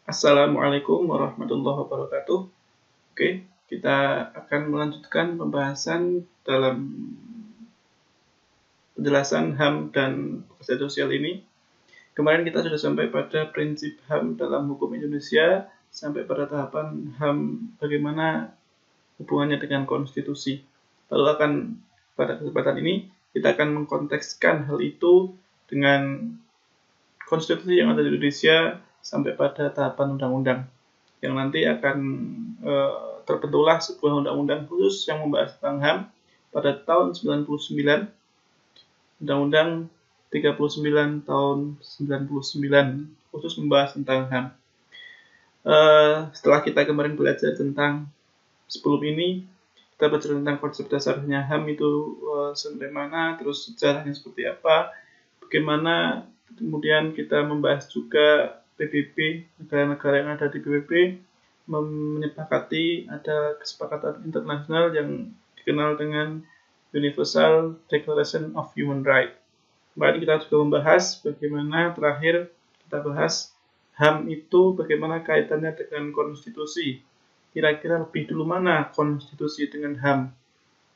Assalamualaikum warahmatullahi wabarakatuh. Oke, kita akan melanjutkan pembahasan dalam penjelasan HAM dan pekerjaan sosial ini. Kemarin kita sudah sampai pada prinsip HAM dalam hukum Indonesia, sampai pada tahapan HAM bagaimana hubungannya dengan konstitusi. Lalu pada kesempatan ini kita akan mengkontekskan hal itu dengan konstitusi yang ada di Indonesia sampai pada tahapan undang-undang yang nanti akan terbentuklah sebuah undang-undang khusus yang membahas tentang HAM pada tahun 99, Undang-Undang 39 tahun 99 khusus membahas tentang HAM. Setelah kita kemarin belajar tentang sebelum ini, kita belajar tentang konsep dasarnya HAM itu sampai mana, terus sejarahnya seperti apa, bagaimana kemudian kita membahas juga PBB, negara-negara yang ada di PBB menyepakati ada kesepakatan internasional yang dikenal dengan Universal Declaration of Human Rights. Kemarin kita juga membahas bagaimana terakhir kita bahas HAM itu bagaimana kaitannya dengan konstitusi. Kira-kira lebih dulu mana konstitusi dengan HAM?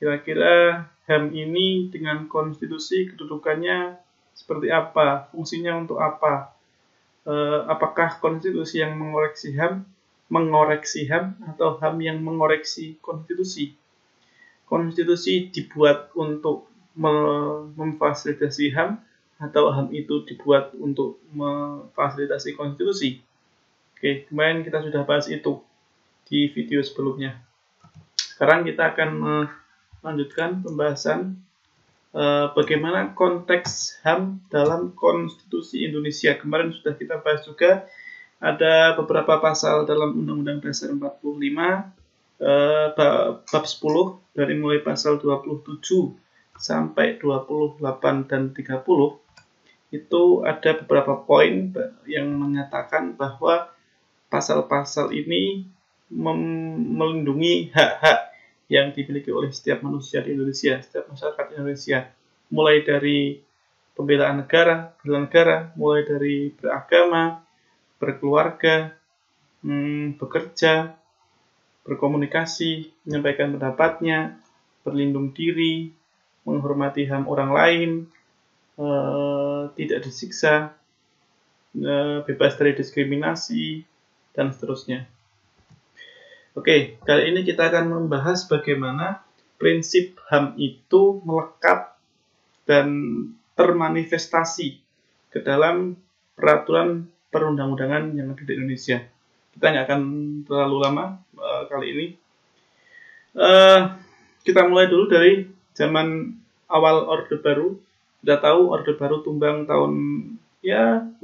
Kira-kira HAM ini dengan konstitusi kedudukannya seperti apa? Fungsinya untuk apa? Apakah konstitusi yang mengoreksi HAM atau HAM yang mengoreksi konstitusi? Konstitusi dibuat untuk memfasilitasi HAM atau HAM itu dibuat untuk memfasilitasi konstitusi? Oke, kemarin kita sudah bahas itu di video sebelumnya. Sekarang kita akan melanjutkan pembahasan bagaimana konteks HAM dalam konstitusi Indonesia. Kemarin sudah kita bahas juga ada beberapa pasal dalam Undang-Undang Dasar 45, bab 10 dari mulai pasal 27 sampai 28 dan 30 itu ada beberapa poin yang menyatakan bahwa pasal-pasal ini melindungi hak-hak yang dimiliki oleh setiap manusia di Indonesia, setiap masyarakat di Indonesia, mulai dari pembelaan negara, mulai dari beragama, berkeluarga, bekerja, berkomunikasi, menyampaikan pendapatnya, berlindung diri, menghormati HAM orang lain, tidak disiksa, bebas dari diskriminasi, dan seterusnya. Oke, kali ini kita akan membahas bagaimana prinsip HAM itu melekat dan termanifestasi ke dalam peraturan perundang-undangan yang ada di Indonesia. Kita nggak akan terlalu lama kali ini. Kita mulai dulu dari zaman awal Orde Baru. Kita tahu Orde Baru tumbang tahun 66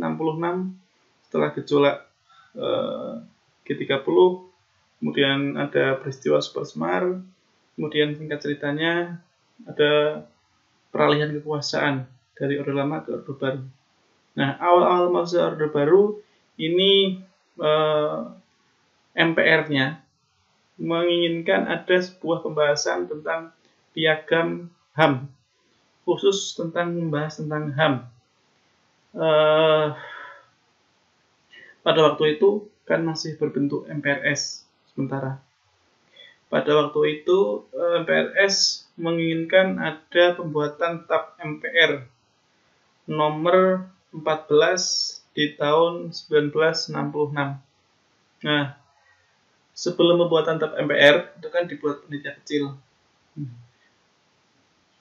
setelah gejolak G30. Kemudian ada peristiwa Super Semar, kemudian singkat ceritanya ada peralihan kekuasaan dari Orde Lama ke Orde Baru. Nah, awal-awal masa Orde Baru ini MPR-nya menginginkan ada sebuah pembahasan tentang piagam HAM, khusus tentang membahas tentang HAM. Pada waktu itu kan masih berbentuk MPRS. Sementara pada waktu itu MPRS menginginkan ada pembuatan TAP MPR nomor 14 di tahun 1966. Nah, sebelum pembuatan TAP MPR itu kan dibuat panitia kecil.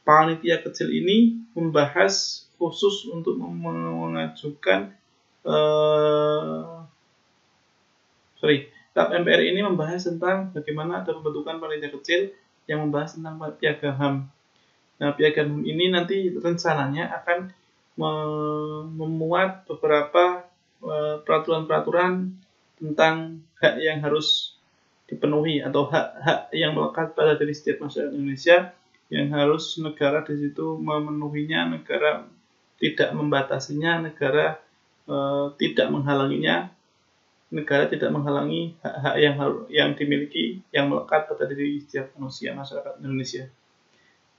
Panitia kecil ini membahas khusus untuk mengajukan TAP MPR ini membahas tentang bagaimana ada pembentukan panitia kecil yang membahas tentang piagam HAM. Nah, piagam HAM ini nanti rencananya akan memuat beberapa peraturan-peraturan tentang hak yang harus dipenuhi atau hak-hak yang melekat pada diri setiap masyarakat Indonesia yang harus negara di situ memenuhinya, negara tidak membatasinya, negara tidak menghalanginya. Negara tidak menghalangi hak-hak yang dimiliki yang melekat pada diri setiap manusia masyarakat Indonesia.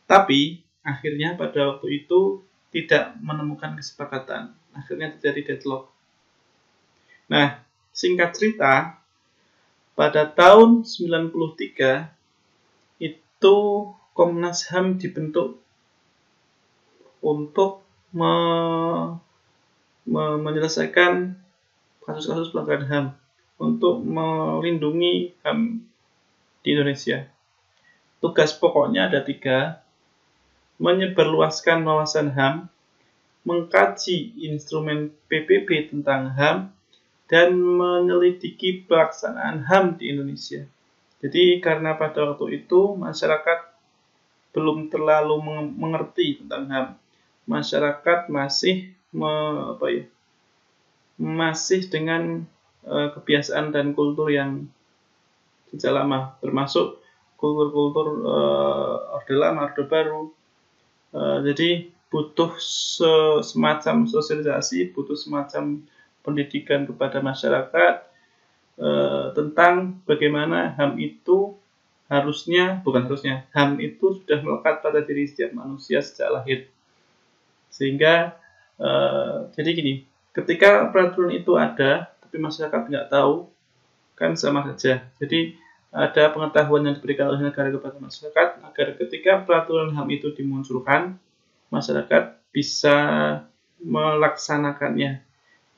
Tapi akhirnya pada waktu itu tidak menemukan kesepakatan. Akhirnya terjadi deadlock. Nah, singkat cerita, pada tahun 93 itu Komnas HAM dibentuk untuk menyelesaikan kasus-kasus pelanggaran HAM, untuk melindungi HAM di Indonesia. Tugas pokoknya ada 3: menyebarluaskan wawasan HAM, mengkaji instrumen PBB tentang HAM, dan menyelidiki pelaksanaan HAM di Indonesia. Jadi karena pada waktu itu masyarakat belum terlalu mengerti tentang HAM, masyarakat masih masih dengan kebiasaan dan kultur yang sejak lama, termasuk kultur-kultur Orde Lama, Orde Baru. Jadi butuh semacam sosialisasi, butuh semacam pendidikan kepada masyarakat tentang bagaimana HAM itu HAM itu sudah melekat pada diri setiap manusia sejak lahir. Sehingga jadi gini, ketika peraturan itu ada tapi masyarakat nggak tahu, kan sama saja. Jadi ada pengetahuan yang diberikan oleh negara kepada masyarakat agar ketika peraturan HAM itu dimunculkan, masyarakat bisa melaksanakannya,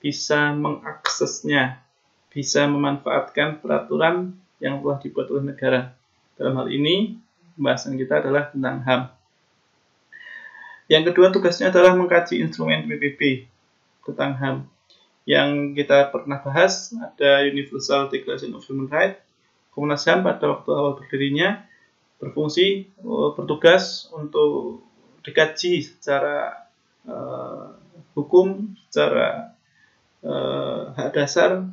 bisa mengaksesnya, bisa memanfaatkan peraturan yang telah dibuat oleh negara. Dalam hal ini, pembahasan kita adalah tentang HAM. Yang kedua, tugasnya adalah mengkaji instrumen PBB tentang HAM. Yang kita pernah bahas, ada Universal Declaration of Human Rights. Komnas HAM pada waktu awal berdirinya bertugas untuk dikaji secara hukum, secara hak dasar.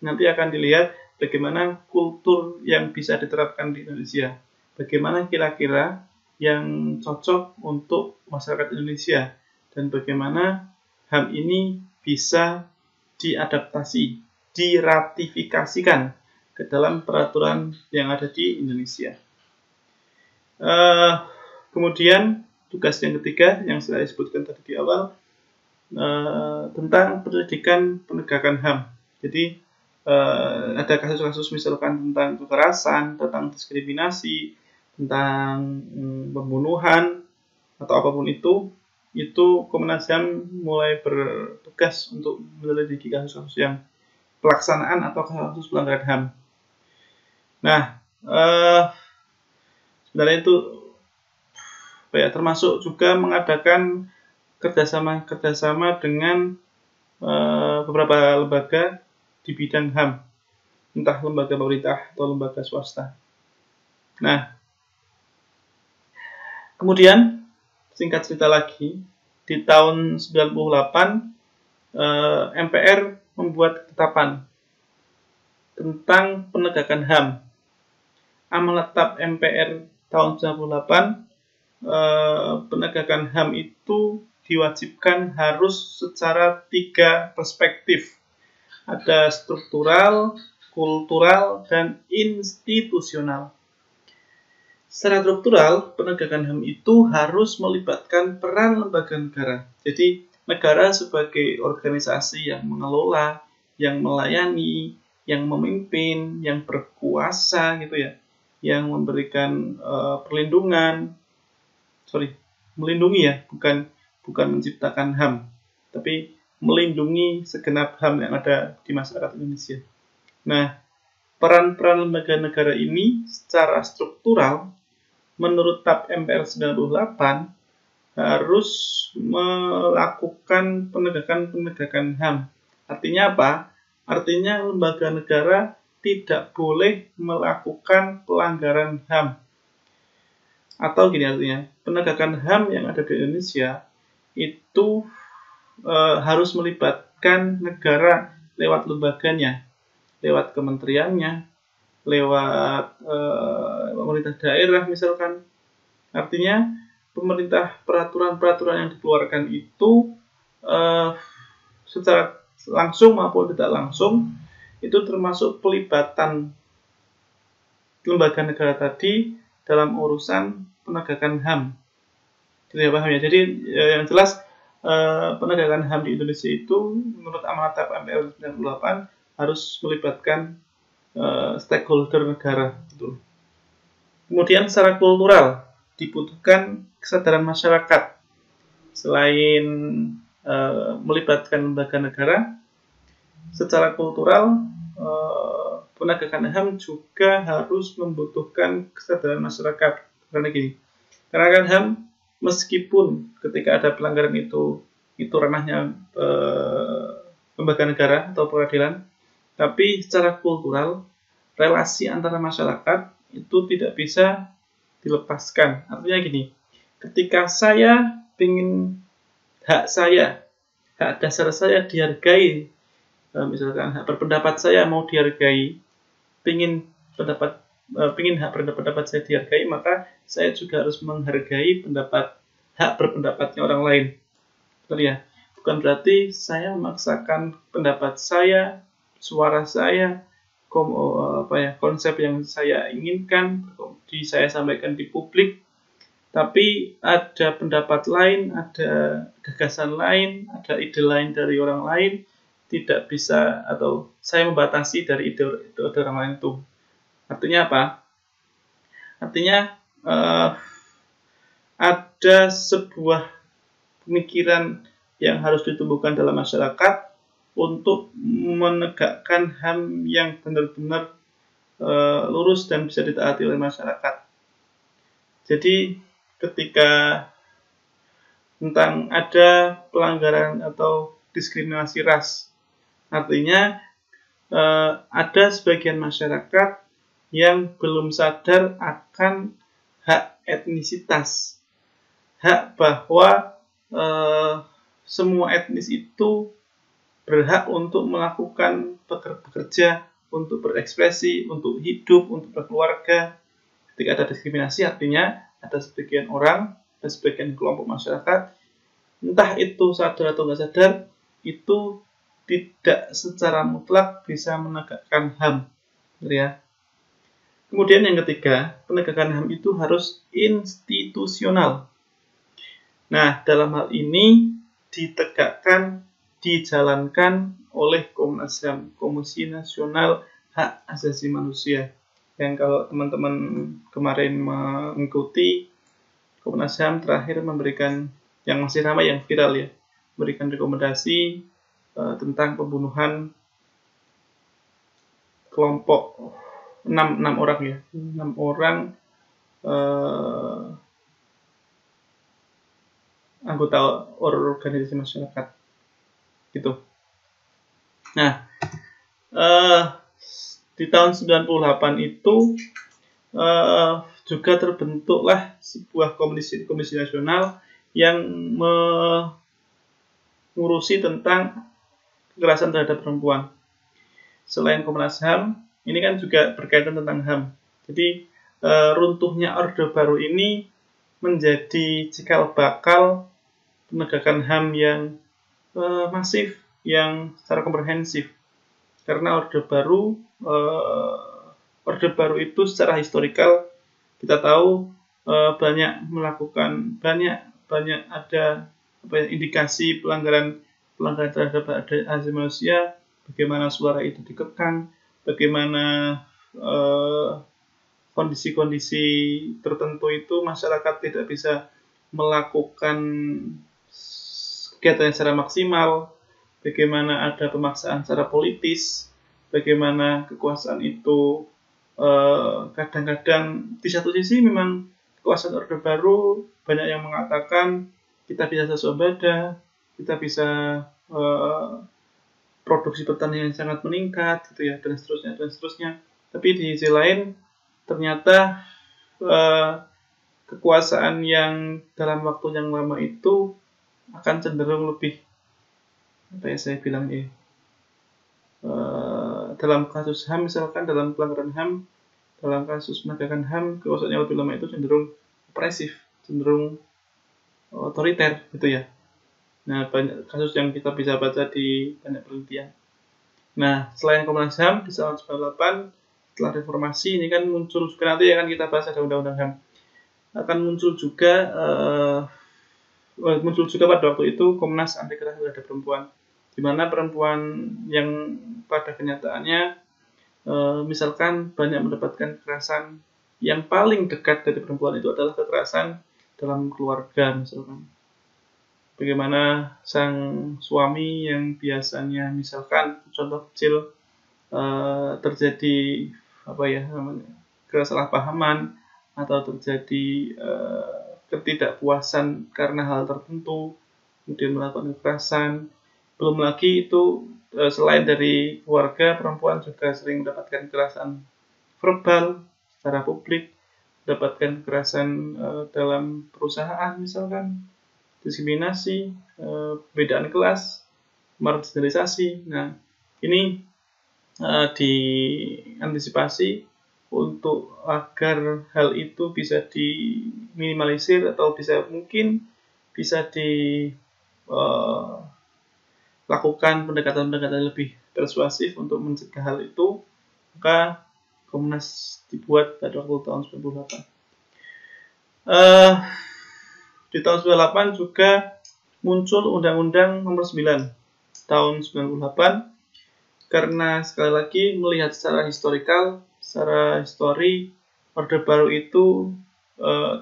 Nanti akan dilihat bagaimana kultur yang bisa diterapkan di Indonesia, bagaimana kira-kira yang cocok untuk masyarakat Indonesia, dan bagaimana HAM ini bisa diadaptasi, diratifikasikan ke dalam peraturan yang ada di Indonesia. Kemudian tugas yang ketiga yang saya sebutkan tadi di awal tentang pendidikan penegakan HAM. Jadi ada kasus-kasus misalkan tentang kekerasan, tentang diskriminasi, tentang pembunuhan atau apapun itu Komnas HAM mulai bertugas untuk menyelidiki kasus-kasus yang pelaksanaan atau kasus pelanggaran HAM. Nah, sebenarnya itu termasuk juga mengadakan kerjasama dengan beberapa lembaga di bidang HAM, entah lembaga pemerintah atau lembaga swasta. Nah, kemudian singkat cerita lagi, di tahun 98 MPR membuat ketetapan tentang penegakan HAM. Amanat Tetap MPR tahun 98, penegakan HAM itu diwajibkan harus secara 3 perspektif. Ada struktural, kultural, dan institusional. Secara struktural, penegakan HAM itu harus melibatkan peran lembaga negara. Jadi, negara sebagai organisasi yang mengelola, yang melayani, yang memimpin, yang berkuasa, gitu ya, yang memberikan melindungi ya, bukan menciptakan HAM, tapi melindungi segenap HAM yang ada di masyarakat Indonesia. Nah, peran-peran lembaga negara ini secara struktural menurut TAP MPR 98 harus melakukan penegakan HAM. Artinya apa? Artinya lembaga negara tidak boleh melakukan pelanggaran HAM. Atau gini artinya, penegakan HAM yang ada di Indonesia itu harus melibatkan negara lewat lembaganya, lewat kementeriannya, lewat pemerintah daerah misalkan. Artinya peraturan-peraturan yang dikeluarkan itu secara langsung maupun tidak langsung itu termasuk pelibatan lembaga negara tadi dalam urusan penegakan HAM. Jadi paham ya. Jadi yang jelas penegakan HAM di Indonesia itu menurut Amanat TAP MPR 98 harus melibatkan stakeholder negara. Gitu. Kemudian secara kultural dibutuhkan kesadaran masyarakat. Selain melibatkan lembaga negara, secara kultural penegakan HAM juga harus membutuhkan kesadaran masyarakat. Karena gini, karena kan HAM meskipun ketika ada pelanggaran itu ranahnya lembaga negara atau peradilan, tapi secara kultural relasi antara masyarakat itu tidak bisa dilepaskan. Artinya gini, ketika saya ingin hak dasar saya dihargai, misalkan hak berpendapat saya mau dihargai, ingin hak berpendapat saya dihargai, maka saya juga harus menghargai hak berpendapatnya orang lain. Betul ya? Bukan berarti saya memaksakan pendapat saya, suara saya, konsep yang saya inginkan, saya sampaikan di publik, tapi ada pendapat lain, ada gagasan lain, ada ide lain dari orang lain, tidak bisa, atau saya membatasi dari ide orang lain itu. Artinya apa? Artinya ada sebuah pemikiran yang harus ditumbuhkan dalam masyarakat untuk menegakkan HAM yang benar-benar lurus dan bisa ditaati oleh masyarakat. Jadi ketika tentang ada pelanggaran atau diskriminasi ras, artinya ada sebagian masyarakat yang belum sadar akan hak etnisitas, hak bahwa semua etnis itu berhak untuk melakukan bekerja, untuk berekspresi, untuk hidup, untuk berkeluarga. Ketika ada diskriminasi, artinya ada sebagian orang, ada sebagian kelompok masyarakat, entah itu sadar atau nggak sadar, itu tidak secara mutlak bisa menegakkan HAM. Ya. Kemudian yang ketiga, penegakan HAM itu harus institusional. Nah, dalam hal ini dijalankan oleh Komnas HAM, Komisi Nasional Hak Asasi Manusia. Yang kalau teman-teman kemarin mengikuti, Komnas HAM terakhir memberikan, yang masih ramai, yang viral ya, memberikan rekomendasi tentang pembunuhan kelompok 6 orang ya, 6 orang anggota organisasi masyarakat gitu. Nah, di tahun 98 itu juga terbentuklah sebuah komisi nasional yang mengurusi tentang kekerasan terhadap perempuan. Selain Komnas HAM, ini kan juga berkaitan tentang HAM. Jadi runtuhnya Orde Baru ini menjadi cikal bakal penegakan HAM yang masif, yang secara komprehensif. Karena Orde Baru itu secara historikal kita tahu banyak melakukan banyak ada indikasi pelanggaran terhadap hak asasi manusia, bagaimana suara itu dikekang, bagaimana kondisi-kondisi tertentu itu masyarakat tidak bisa melakukan kegiatan secara maksimal, bagaimana ada pemaksaan secara politis, bagaimana kekuasaan itu kadang-kadang di satu sisi memang kekuasaan Orde Baru banyak yang mengatakan kita bisa swasembada, kita bisa produksi pertanian yang sangat meningkat gitu ya, dan seterusnya. Tapi di sisi lain ternyata kekuasaan yang dalam waktu yang lama itu akan cenderung lebih dalam kasus HAM, misalkan dalam pelanggaran HAM, dalam kasus penegakan HAM, kekuasaan yang lebih lama itu cenderung opresif, cenderung otoriter gitu ya. Nah, banyak kasus yang kita bisa baca di banyak penelitian. Nah, selain Komnas HAM di tahun 98 setelah reformasi ini kan muncul juga, nanti akan kita bahas ada undang-undang HAM, akan muncul juga pada waktu itu Komnas Anti Kekerasan Terhadap Perempuan. di mana perempuan yang pada kenyataannya misalkan banyak mendapatkan kekerasan, yang paling dekat dari perempuan itu adalah kekerasan dalam keluarga misalkan. Bagaimana sang suami yang biasanya misalkan contoh kecil terjadi kesalahpahaman atau terjadi ketidakpuasan karena hal tertentu, kemudian melakukan kekerasan. Belum lagi itu selain dari keluarga, perempuan juga sering mendapatkan kekerasan verbal secara publik, mendapatkan kekerasan dalam perusahaan misalkan, diskriminasi, perbedaan kelas, marginalisasi. Nah, ini diantisipasi untuk agar hal itu bisa diminimalisir atau mungkin bisa dilakukan pendekatan-pendekatan lebih persuasif untuk mencegah hal itu. Maka Komnas dibuat pada waktu tahun 98. Di tahun 98 juga muncul Undang-Undang Nomor 9 tahun 98, karena sekali lagi melihat secara historikal, secara histori, Orde Baru itu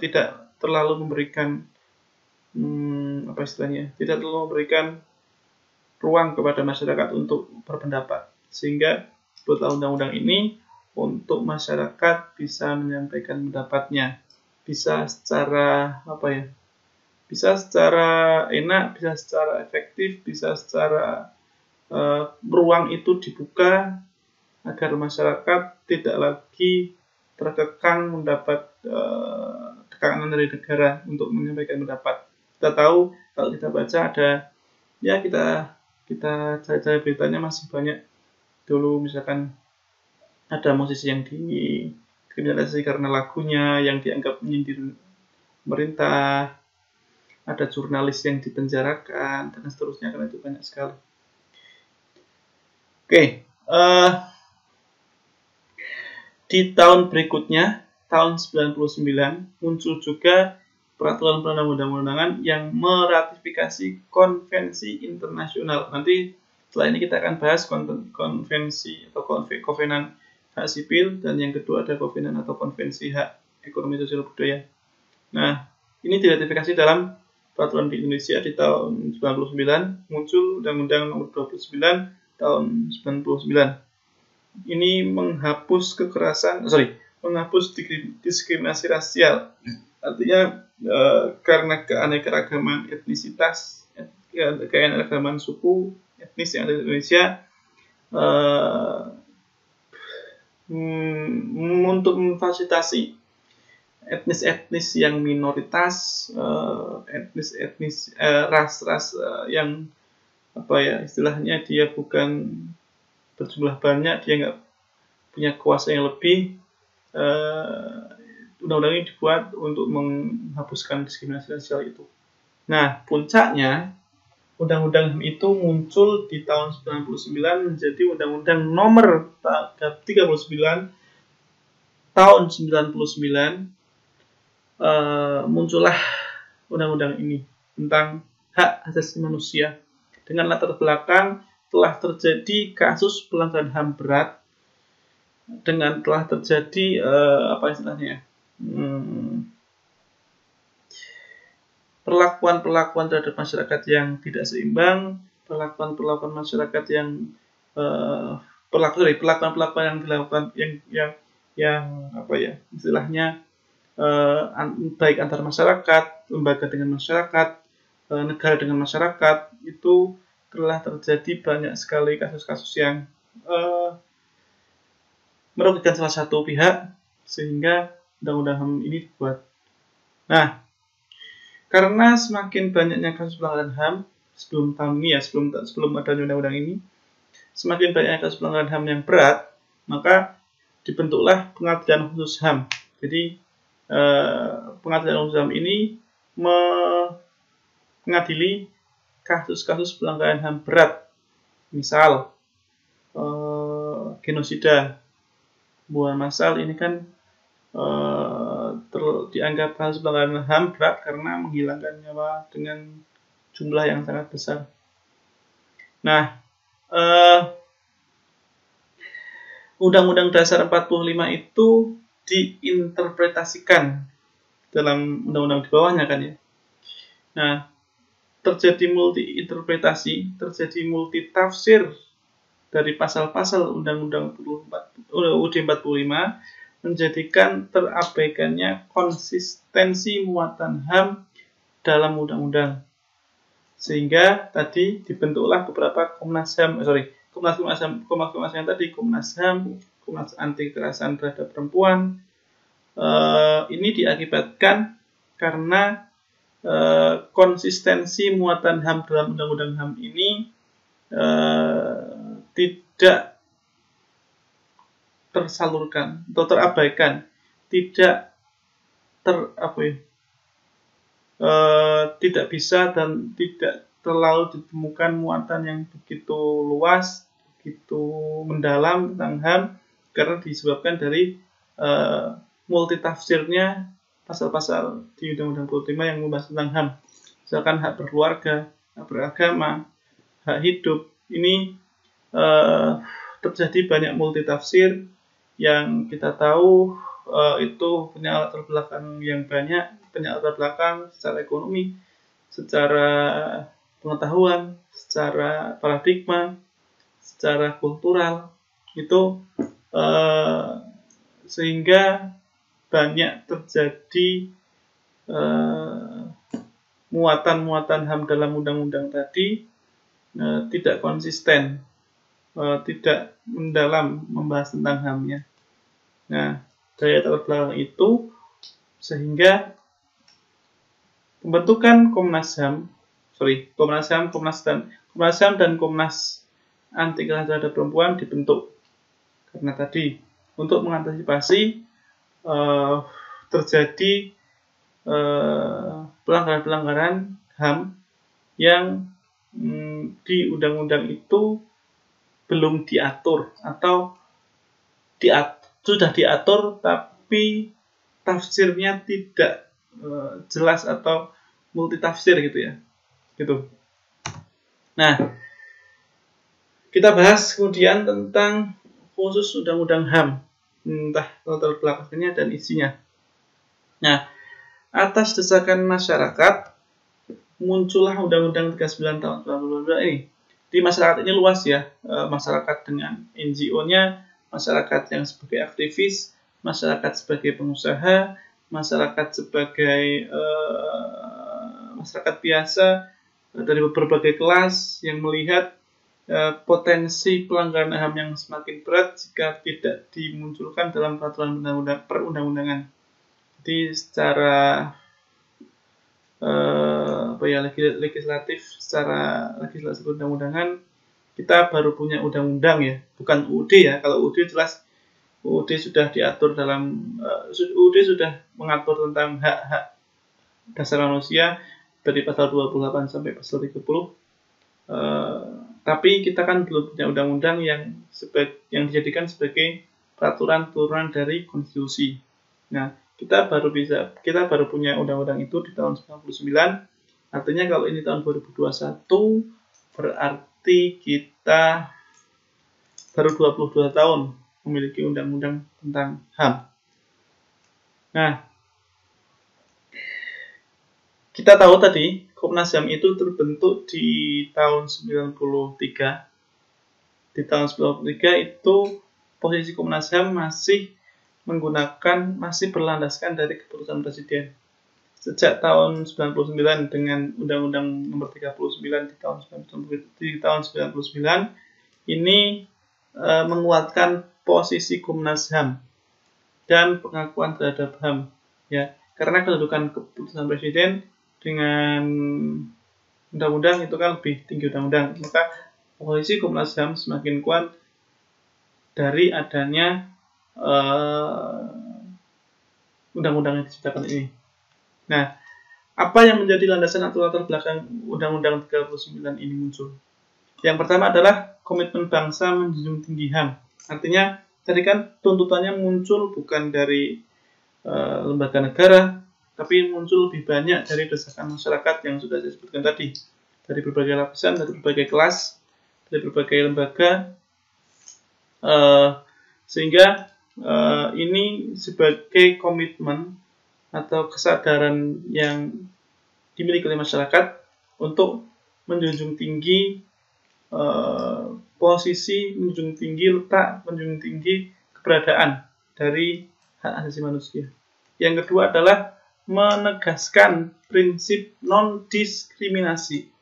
tidak terlalu memberikan tidak terlalu memberikan ruang kepada masyarakat untuk berpendapat, sehingga buatlah undang-undang ini untuk masyarakat bisa menyampaikan pendapatnya, bisa secara bisa secara enak, bisa secara efektif, bisa secara ruang itu dibuka agar masyarakat tidak lagi terkekang mendapat tekanan dari negara untuk menyampaikan pendapat. Kita tahu kalau kita baca ada kita cari beritanya masih banyak. Dulu misalkan ada musisi yang dikriminalisasi karena lagunya yang dianggap menyindir pemerintah, ada jurnalis yang dipenjarakan dan seterusnya, karena itu banyak sekali. Di tahun berikutnya, tahun 99, muncul juga peraturan perundang-undangan yang meratifikasi konvensi internasional. Nanti setelah ini kita akan bahas konvensi atau kovenan hak sipil, dan yang kedua ada kovenan atau konvensi hak ekonomi sosial budaya. Nah, ini diratifikasi dalam peraturan di Indonesia di tahun 99, muncul Undang-Undang Nomor 29 tahun 99. Ini menghapus diskriminasi rasial. Artinya karena keanekaragaman etnisitas, keanekaragaman suku etnis yang ada di Indonesia, untuk memfasilitasi etnis-etnis yang minoritas, ras-ras yang istilahnya dia bukan berjumlah banyak, dia nggak punya kuasa yang lebih. Undang-undang ini dibuat untuk menghapuskan diskriminasi rasial itu. Nah, puncaknya undang-undang itu muncul di tahun 99 menjadi Undang-Undang Nomor 39 tahun 99. Muncullah undang-undang ini tentang hak asasi manusia, dengan latar belakang telah terjadi kasus pelanggaran HAM berat, dengan telah terjadi perlakuan terhadap masyarakat yang tidak seimbang, perlakuan masyarakat yang perlakuan yang dilakukan istilahnya baik antar masyarakat, lembaga dengan masyarakat, negara dengan masyarakat, itu telah terjadi banyak sekali kasus-kasus yang merugikan salah satu pihak, sehingga undang-undang HAM ini dibuat. Nah, karena semakin banyaknya kasus pelanggaran HAM sebelum tahun ini sebelum adanya undang-undang ini, semakin banyak kasus pelanggaran HAM yang berat, maka dibentuklah Pengadilan Khusus HAM. Jadi Pengadilan Khusus HAM ini mengadili kasus-kasus pelanggaran HAM berat, misal genosida, pembunuhan massal. Ini kan dianggap kasus pelanggaran HAM berat karena menghilangkan nyawa dengan jumlah yang sangat besar. Nah, Undang-Undang Dasar 45 itu diinterpretasikan dalam undang-undang di bawahnya kan ya. Nah, terjadi multi interpretasi, terjadi multi tafsir dari pasal-pasal Undang-Undang UUD 45 menjadikan terabaikannya konsistensi muatan HAM dalam undang-undang. Sehingga tadi dibentuklah beberapa Komnas HAM yang tadi, Komnas HAM, Komnas Anti Kekerasan Terhadap Perempuan. Ini diakibatkan karena konsistensi muatan HAM dalam undang-undang HAM ini tidak tersalurkan atau terabaikan, tidak tidak bisa dan tidak terlalu ditemukan muatan yang begitu luas, begitu mendalam tentang HAM karena disebabkan dari multitafsirnya pasal-pasal di Undang-Undang 45 yang membahas tentang HAM. Misalkan hak berkeluarga, hak beragama, hak hidup. Ini terjadi banyak multitafsir yang kita tahu itu punya latar belakang yang banyak, punya latar belakang secara ekonomi, secara pengetahuan, secara paradigma, secara kultural, itu sehingga banyak terjadi muatan-muatan HAM dalam undang-undang tadi tidak konsisten, tidak mendalam membahas tentang HAM-nya. Nah, dari latar belakang itu sehingga pembentukan Komnas HAM dan Komnas Anti Kekerasan Terhadap Perempuan dibentuk karena tadi untuk mengantisipasi terjadi pelanggaran-pelanggaran HAM yang di undang-undang itu belum diatur atau sudah diatur tapi tafsirnya tidak jelas atau multitafsir gitu ya. Gitu. Nah, kita bahas kemudian tentang khusus undang-undang HAM, entah latar belakangnya dan isinya. Nah, atas desakan masyarakat muncullah Undang-Undang 39 tahun 2022 ini. Di masyarakat ini luas ya, masyarakat dengan NGO-nya, masyarakat yang sebagai aktivis, masyarakat sebagai pengusaha, masyarakat sebagai masyarakat biasa dari berbagai kelas yang melihat potensi pelanggaran HAM yang semakin berat jika tidak dimunculkan dalam peraturan perundang-undangan. Jadi secara legislatif, secara legislasi undang-undangan kita baru punya undang-undang ya, bukan UUD ya. Kalau UUD jelas UUD sudah diatur dalam UUD sudah mengatur tentang hak-hak dasar manusia dari pasal 28 sampai pasal 30. Tapi kita kan belum punya undang-undang yang dijadikan sebagai peraturan turunan dari konstitusi. Nah, kita baru punya undang-undang itu di tahun 99. Artinya kalau ini tahun 2021 berarti kita baru 22 tahun memiliki undang-undang tentang HAM. Nah, kita tahu tadi Komnas HAM itu terbentuk di tahun 93. Di tahun 93 itu posisi Komnas HAM masih berlandaskan dari keputusan Presiden. Sejak tahun 99 dengan Undang-Undang Nomor 39 di tahun 99 ini menguatkan posisi Komnas HAM dan pengakuan terhadap HAM ya, karena kedudukan keputusan Presiden dengan undang-undang itu kan lebih tinggi undang-undang, maka posisi Komnas HAM semakin kuat dari adanya undang-undang yang diciptakan ini. Nah, apa yang menjadi landasan atau latar belakang Undang-Undang 39 ini muncul? Yang pertama adalah komitmen bangsa menjunjung tinggi HAM. Artinya, tadi kan tuntutannya muncul bukan dari lembaga negara, tapi muncul lebih banyak dari desakan masyarakat yang sudah saya sebutkan tadi. Dari berbagai lapisan, dari berbagai kelas, dari berbagai lembaga, sehingga ini sebagai komitmen atau kesadaran yang dimiliki oleh masyarakat untuk menjunjung tinggi posisi, menjunjung tinggi letak, menjunjung tinggi keberadaan dari hak asasi manusia. Yang kedua adalah menegaskan prinsip non-diskriminasi.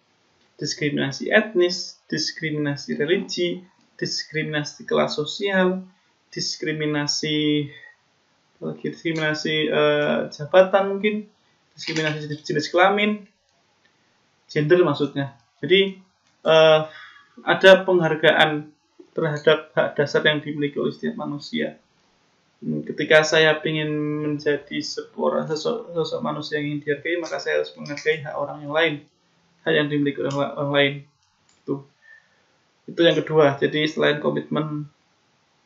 Diskriminasi etnis, diskriminasi religi, diskriminasi kelas sosial, diskriminasi jabatan mungkin, diskriminasi jenis kelamin, gender maksudnya. Jadi ada penghargaan terhadap hak dasar yang dimiliki oleh setiap manusia. Ketika saya ingin menjadi sosok manusia yang ingin dihargai, maka saya harus menghargai hak orang yang lain, hak yang dimiliki oleh orang lain. Itu yang kedua. Jadi selain komitmen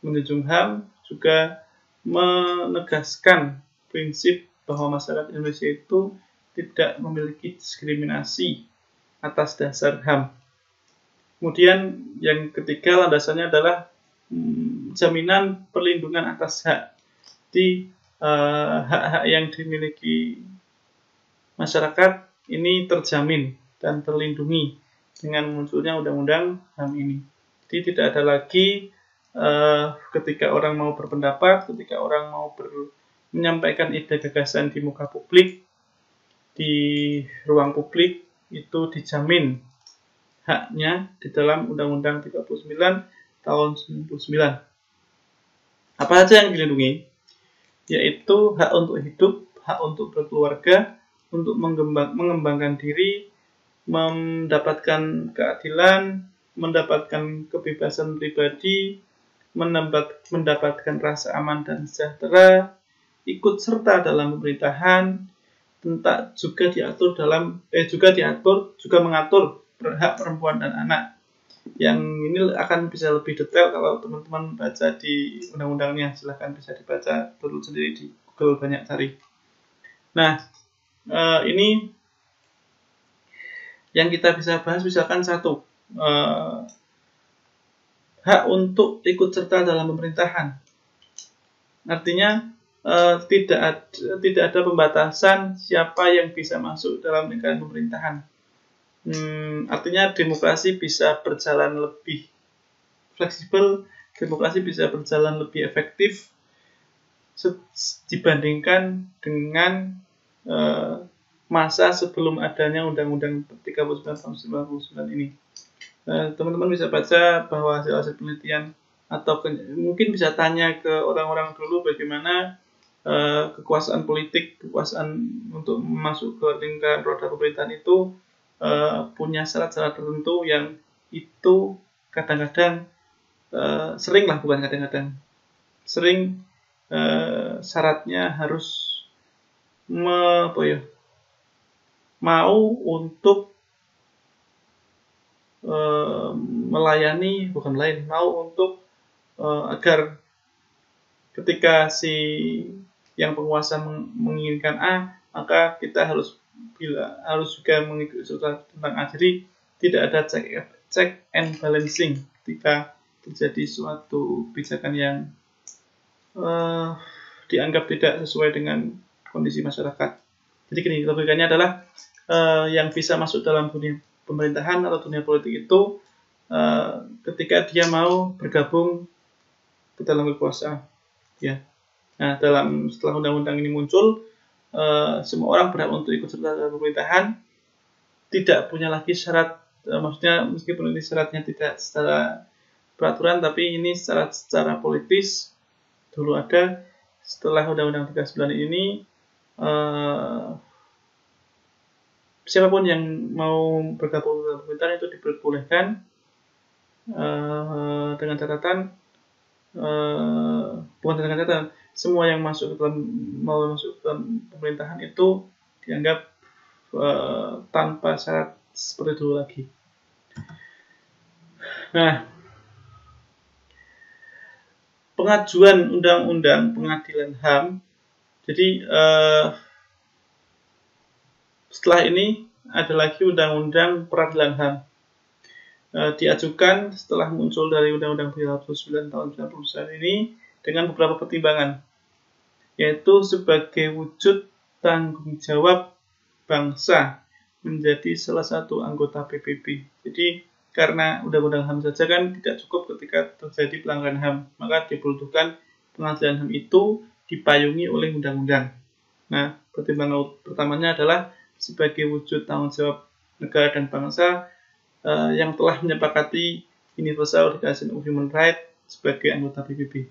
menjunjung HAM, juga menegaskan prinsip bahwa masyarakat Indonesia itu tidak memiliki diskriminasi atas dasar HAM. Kemudian yang ketiga landasannya adalah jaminan perlindungan atas hak. Jadi hak-hak yang dimiliki masyarakat ini terjamin dan terlindungi dengan munculnya undang-undang HAM ini. Jadi tidak ada lagi ketika orang mau berpendapat, ketika orang mau menyampaikan ide gagasan di muka publik, di ruang publik, itu dijamin haknya di dalam Undang-Undang 39 tahun 99. Apa saja yang dilindungi? Yaitu hak untuk hidup, hak untuk berkeluarga, untuk mengembangkan diri, mendapatkan keadilan, mendapatkan kebebasan pribadi, mendapatkan rasa aman dan sejahtera, ikut serta dalam pemerintahan, juga mengatur hak perempuan dan anak. Yang ini akan bisa lebih detail kalau teman-teman baca di undang-undangnya. Silahkan bisa dibaca dulu sendiri di Google, banyak cari. Nah, ini yang kita bisa bahas, misalkan satu, hak untuk ikut serta dalam pemerintahan. Artinya tidak ada pembatasan siapa yang bisa masuk dalam lingkaran pemerintahan. Artinya demokrasi bisa berjalan lebih fleksibel, demokrasi bisa berjalan lebih efektif dibandingkan dengan masa sebelum adanya Undang-Undang 39 tahun 99 ini. Teman-teman bisa baca bahwa hasil penelitian atau mungkin bisa tanya ke orang-orang dulu bagaimana kekuasaan politik, kekuasaan untuk masuk ke lingkaran roda pemerintahan itu punya syarat-syarat tertentu yang itu kadang-kadang sering syaratnya harus mau untuk mau untuk agar ketika si yang penguasa menginginkan A, maka kita harus juga mengikuti tentang A. Jadi tidak ada check and balancing ketika terjadi suatu kebijakan yang dianggap tidak sesuai dengan kondisi masyarakat. Jadi gini, logikanya adalah yang bisa masuk dalam dunia pemerintahan atau dunia politik itu ketika dia mau bergabung ke dalam kekuasaan, ya. Nah, setelah undang-undang ini muncul, semua orang berhak untuk ikut serta dalam pemerintahan, tidak punya lagi syarat, maksudnya meskipun ini syaratnya tidak secara peraturan, tapi ini syarat secara politis dulu ada. Setelah undang-undang 39 ini, siapapun yang mau bergabung dalam pemerintahan itu diperbolehkan dengan catatan, bukan dengan catatan, semua yang masuk ke dalam pemerintahan itu dianggap tanpa syarat seperti dulu lagi. Nah, pengajuan undang-undang pengadilan HAM, jadi setelah ini ada lagi undang-undang peradilan HAM. diajukan setelah muncul dari Undang-Undang 39 tahun 99 ini dengan beberapa pertimbangan, yaitu sebagai wujud tanggung jawab bangsa menjadi salah satu anggota PBB. Jadi karena Undang-Undang HAM saja kan tidak cukup ketika terjadi pelanggaran HAM, maka dibutuhkan pengadilan HAM itu dipayungi oleh undang-undang. Nah, pertimbangan pertamanya adalah sebagai wujud tanggung jawab negara dan bangsa yang telah menyepakati Universal Declaration of Human Rights sebagai anggota PBB.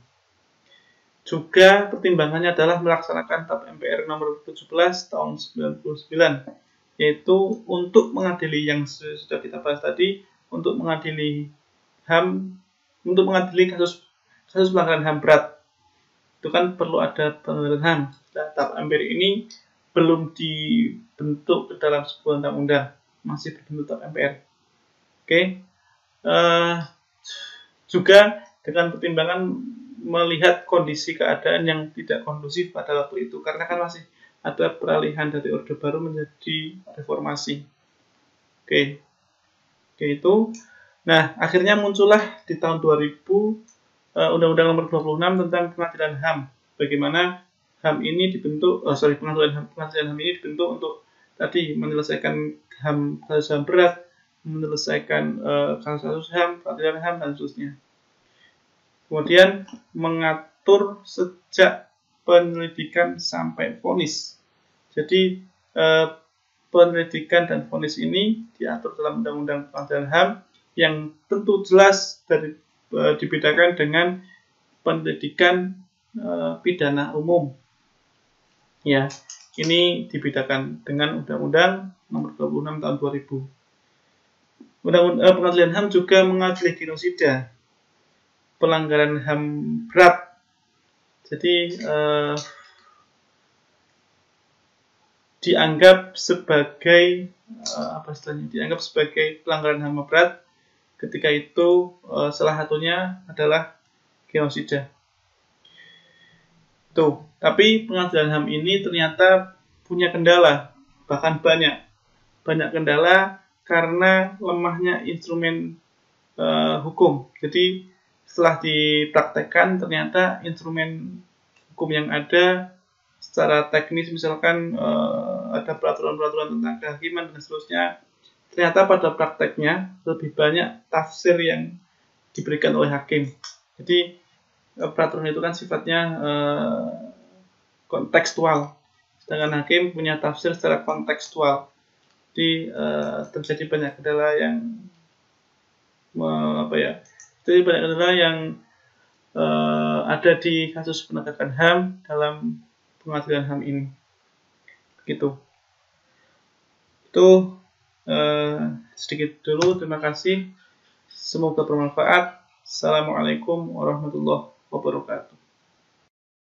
Juga pertimbangannya adalah melaksanakan TAP MPR nomor 17 tahun 99, yaitu untuk mengadili yang sudah kita bahas tadi, untuk mengadili HAM, untuk mengadili kasus pelanggaran HAM berat. Itu kan perlu ada pelanggaran HAM. Nah, TAP MPR ini belum dibentuk ke dalam sebuah undang-undang, masih berbentuk TAP MPR. Oke. Juga dengan pertimbangan melihat kondisi keadaan yang tidak kondusif pada waktu itu, karena kan masih ada peralihan dari Orde Baru menjadi reformasi. Oke, itu. Nah, akhirnya muncullah di tahun 2000 Undang-Undang Nomor 26 tentang Pengadilan HAM. Bagaimana HAM ini dibentuk, pengadilan HAM ini dibentuk untuk tadi menyelesaikan kasus HAM berat, menyelesaikan kasus HAM, peradilan HAM, dan seterusnya. Kemudian mengatur sejak penyelidikan sampai vonis. Jadi penyelidikan dan vonis ini diatur dalam Undang-Undang Pengadilan HAM yang tentu jelas dibedakan dengan penyelidikan pidana umum. Ya, ini dibedakan dengan Undang-Undang Nomor 26 tahun 2000. Pengadilan HAM juga mengadili genosida, pelanggaran HAM berat. Jadi dianggap sebagai dianggap sebagai pelanggaran HAM berat. Ketika itu salah satunya adalah genosida. Tuh, tapi pengadilan HAM ini ternyata punya kendala, bahkan banyak kendala karena lemahnya instrumen hukum. Jadi setelah dipraktekkan ternyata instrumen hukum yang ada secara teknis, misalkan ada peraturan-peraturan tentang kehakiman dan seterusnya, ternyata pada prakteknya lebih banyak tafsir yang diberikan oleh hakim. Jadi peraturan itu kan sifatnya kontekstual, sedangkan hakim punya tafsir secara kontekstual. Jadi terjadi banyak kendala yang ada di kasus penegakan HAM dalam pengadilan HAM ini. Gitu. Itu sedikit dulu. Terima kasih. Semoga bermanfaat. Assalamualaikum warahmatullahi wabarakatuh.